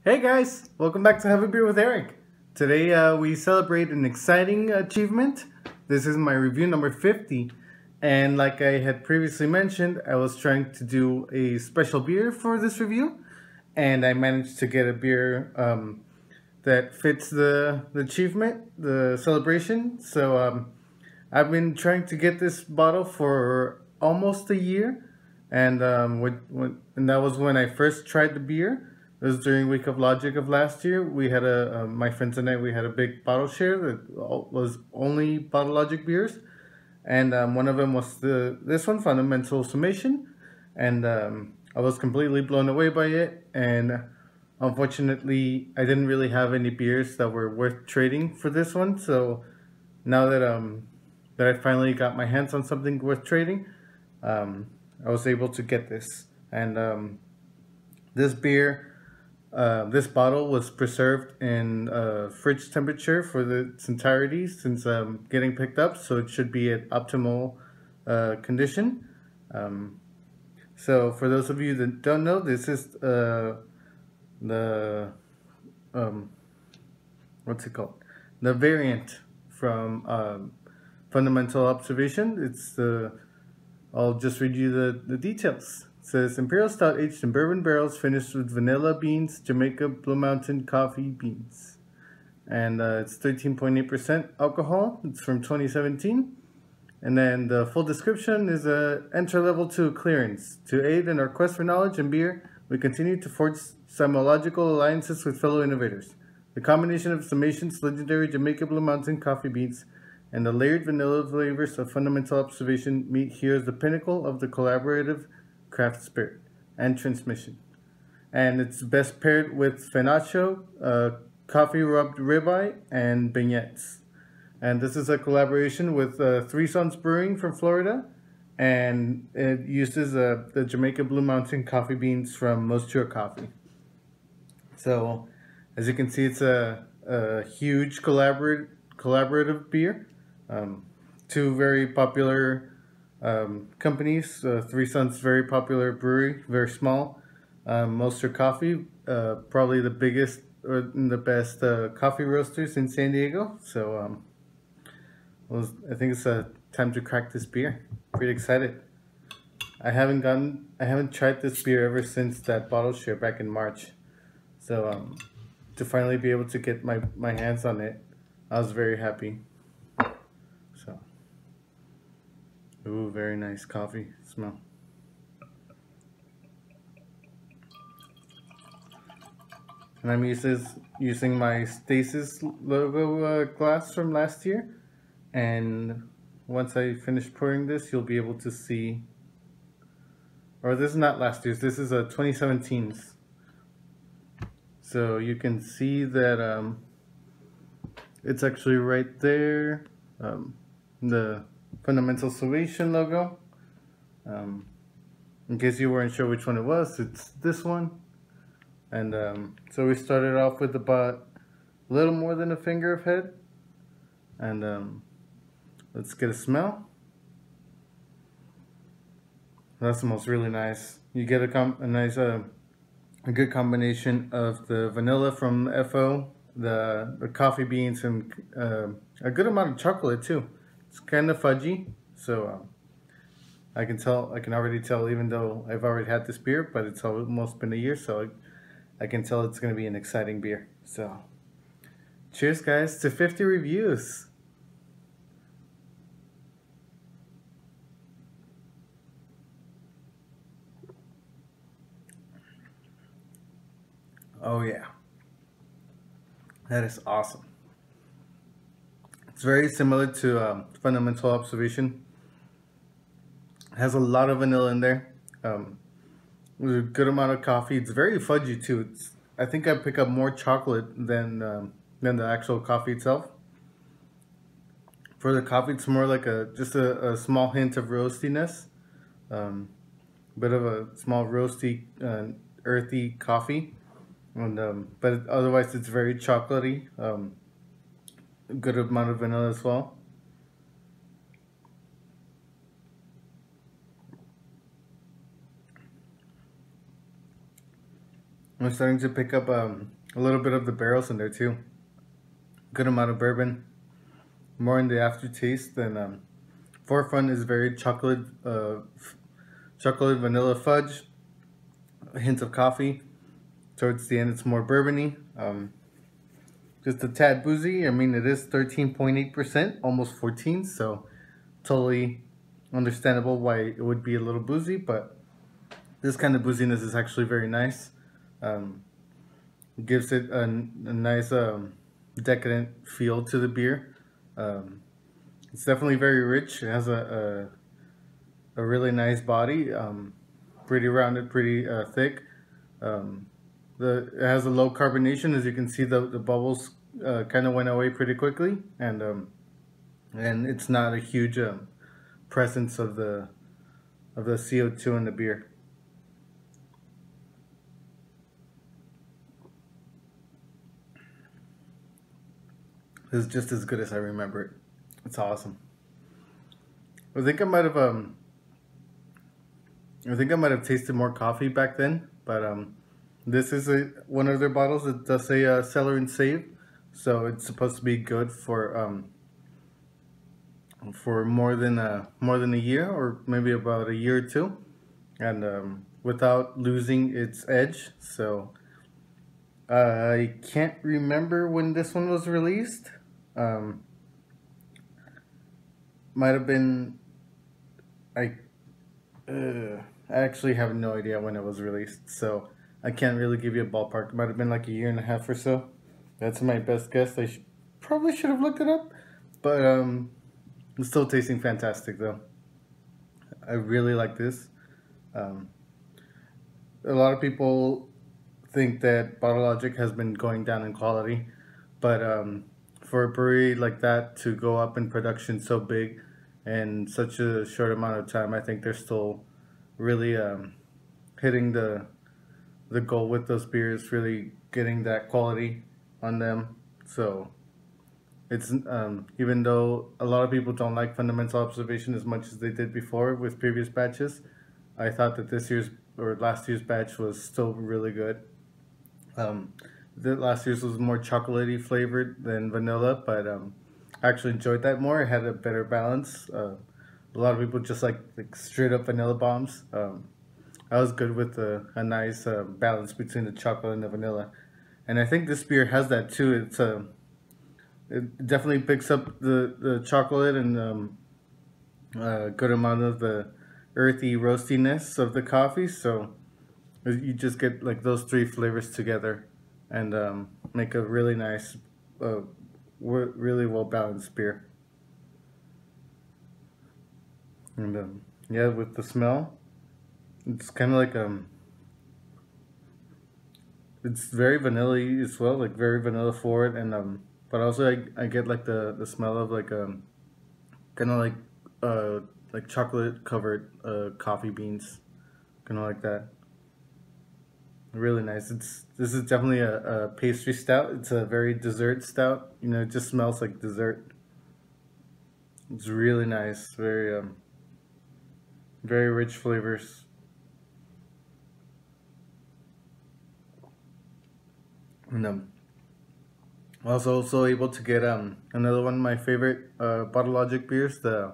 Hey guys, welcome back to Have a Beer with Eric. Today we celebrate an exciting achievement. This is my review number 50, and like I had previously mentioned, I was trying to do a special beer for this review, and I managed to get a beer that fits the achievement, the celebration. So I've been trying to get this bottle for almost a year, and and that was when I first tried the beer. It was during week of Logic of last year. We had my friends and I, we had a big bottle share that was only bottle Logic beers, and one of them was this one, Fundamental Summation, and I was completely blown away by it. And unfortunately, I didn't really have any beers that were worth trading for this one. So now that I finally got my hands on something worth trading, I was able to get this, and this beer. This bottle was preserved in fridge temperature for its entirety since getting picked up, so it should be at optimal condition. So for those of you that don't know, this is the what's it called? The variant from Fundamental Observation. I'll just read you the details. It says Imperial Stout aged in bourbon barrels finished with vanilla beans, Jamaica Blue Mountain coffee beans. And it's 13.8% alcohol. It's from 2017. And then the full description is enter level 2 clearance. To aid in our quest for knowledge and beer, we continue to forge simological alliances with fellow innovators. The combination of Summation's legendary Jamaica Blue Mountain coffee beans and the layered vanilla flavors of Fundamental Observation meet here as the pinnacle of the collaborative craft spirit and transmission. And it's best paired with fennacho, coffee rubbed ribeye, and beignets. And this is a collaboration with Three Sons Brewing from Florida, and it uses the Jamaica Blue Mountain coffee beans from Most Pure Coffee. So as you can see, it's a huge collaborative beer. Two very popular companies. Three Sons, very popular brewery, very small. Most Pure Coffee, probably the biggest or the best coffee roasters in San Diego. So I think it's time to crack this beer. Pretty excited. I haven't tried this beer ever since that bottle share back in March. So to finally be able to get my hands on it, I was very happy. So, ooh, very nice coffee smell. And I'm using my Stasis logo glass from last year. And once I finish pouring this, you'll be able to see, or this is not last year's, this is a 2017's. So you can see that it's actually right there, the Fundamental Summation logo. In case you weren't sure which one it was, it's this one. And so we started off with about a little more than a finger of head. And let's get a smell. That smells really nice. You get a good combination of the vanilla from FO, the coffee beans, and a good amount of chocolate too. It's kind of fudgy, so I can already tell, even though I've already had this beer, but it's almost been a year, so I can tell it's going to be an exciting beer. So cheers guys to 50 reviews. Oh yeah, that is awesome. It's very similar to Fundamental Observation. It has a lot of vanilla in there. With a good amount of coffee. It's very fudgy too. I think I pick up more chocolate than the actual coffee itself. For the coffee, it's more like just a small hint of roastiness. Bit of a small roasty, earthy coffee. And but otherwise it's very chocolatey. A good amount of vanilla as well. I'm starting to pick up a little bit of the barrels in there too. Good amount of bourbon, more in the aftertaste than forefront is very chocolate vanilla fudge, a hint of coffee. Towards the end, it's more bourbony. Just a tad boozy. I mean, it is 13.8%, almost 14, so totally understandable why it would be a little boozy, but this kind of booziness is actually very nice. Um, gives it a nice decadent feel to the beer. It's definitely very rich. It has a really nice body, pretty rounded, pretty thick. Um, it has a low carbonation. As you can see, the bubbles kind of went away pretty quickly, and it's not a huge presence of the CO2 in the beer. It's just as good as I remember it. It's awesome. I think I might have tasted more coffee back then, but this is one of their bottles that does say cellar and save, so it's supposed to be good for more than a year, or maybe about a year or two, and without losing its edge. So I can't remember when this one was released. Might have been I actually have no idea when it was released, so I can't really give you a ballpark. It might have been like a year and a half or so. That's my best guess. I probably should have looked it up, but it's still tasting fantastic though. I really like this. Um, a lot of people think that Bottle Logic has been going down in quality, but for a brewery like that to go up in production so big in such a short amount of time, I think they're still really hitting the goal with those beers, really getting that quality on them. So it's even though a lot of people don't like Fundamental Observation as much as they did before with previous batches, I thought that this year's or last year's batch was still really good. Um, the last year's was more chocolatey flavored than vanilla, but I actually enjoyed that more. It had a better balance. A lot of people just like straight up vanilla bombs. I was good with a nice balance between the chocolate and the vanilla, and I think this beer has that too. It definitely picks up the chocolate and a good amount of the earthy roastiness of the coffee. So you just get like those three flavors together and make a really nice, really well balanced beer. And yeah, with the smell, it's kind of like it's very vanilla-y as well, like very vanilla forward, and but also I get like the smell of like kind of like chocolate covered coffee beans, kind of like that. Really nice. This is definitely a pastry stout. It's a very dessert stout. You know, it just smells like dessert. It's really nice. Very rich flavors. And also able to get another one of my favorite Bottle Logic beers, the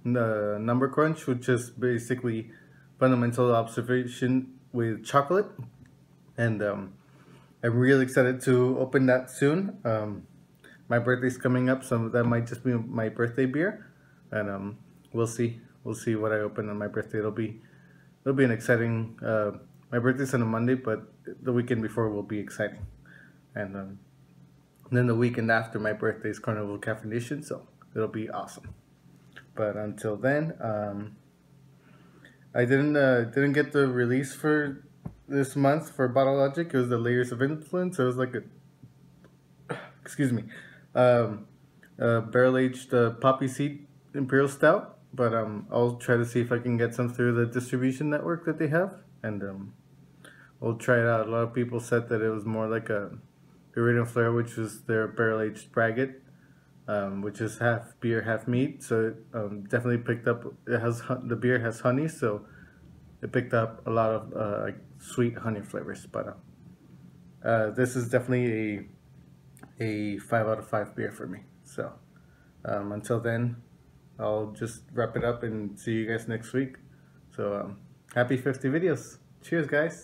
Number Crunch, which is basically Fundamental Observation with chocolate, and I'm really excited to open that soon. My birthday's coming up, so that might just be my birthday beer, and we'll see what I open on my birthday. It'll be an exciting. My birthday's on a Monday, but the weekend before will be exciting, and then the weekend after my birthday is Carnival Caffeination, so it'll be awesome. But until then, I didn't get the release for this month for Bottle Logic. It was the Layers of Influence. It was like a excuse me, barrel aged poppy seed imperial stout. But I'll try to see if I can get some through the distribution network that they have, and we'll try it out. A lot of people said that it was more like a Iridium Flare, which was their barrel aged braggot, which is half beer, half meat. So it definitely picked up. The beer has honey, so it picked up a lot of like sweet honey flavors. But this is definitely a 5 out of 5 beer for me. So until then, I'll just wrap it up and see you guys next week. So happy 50 videos. Cheers, guys.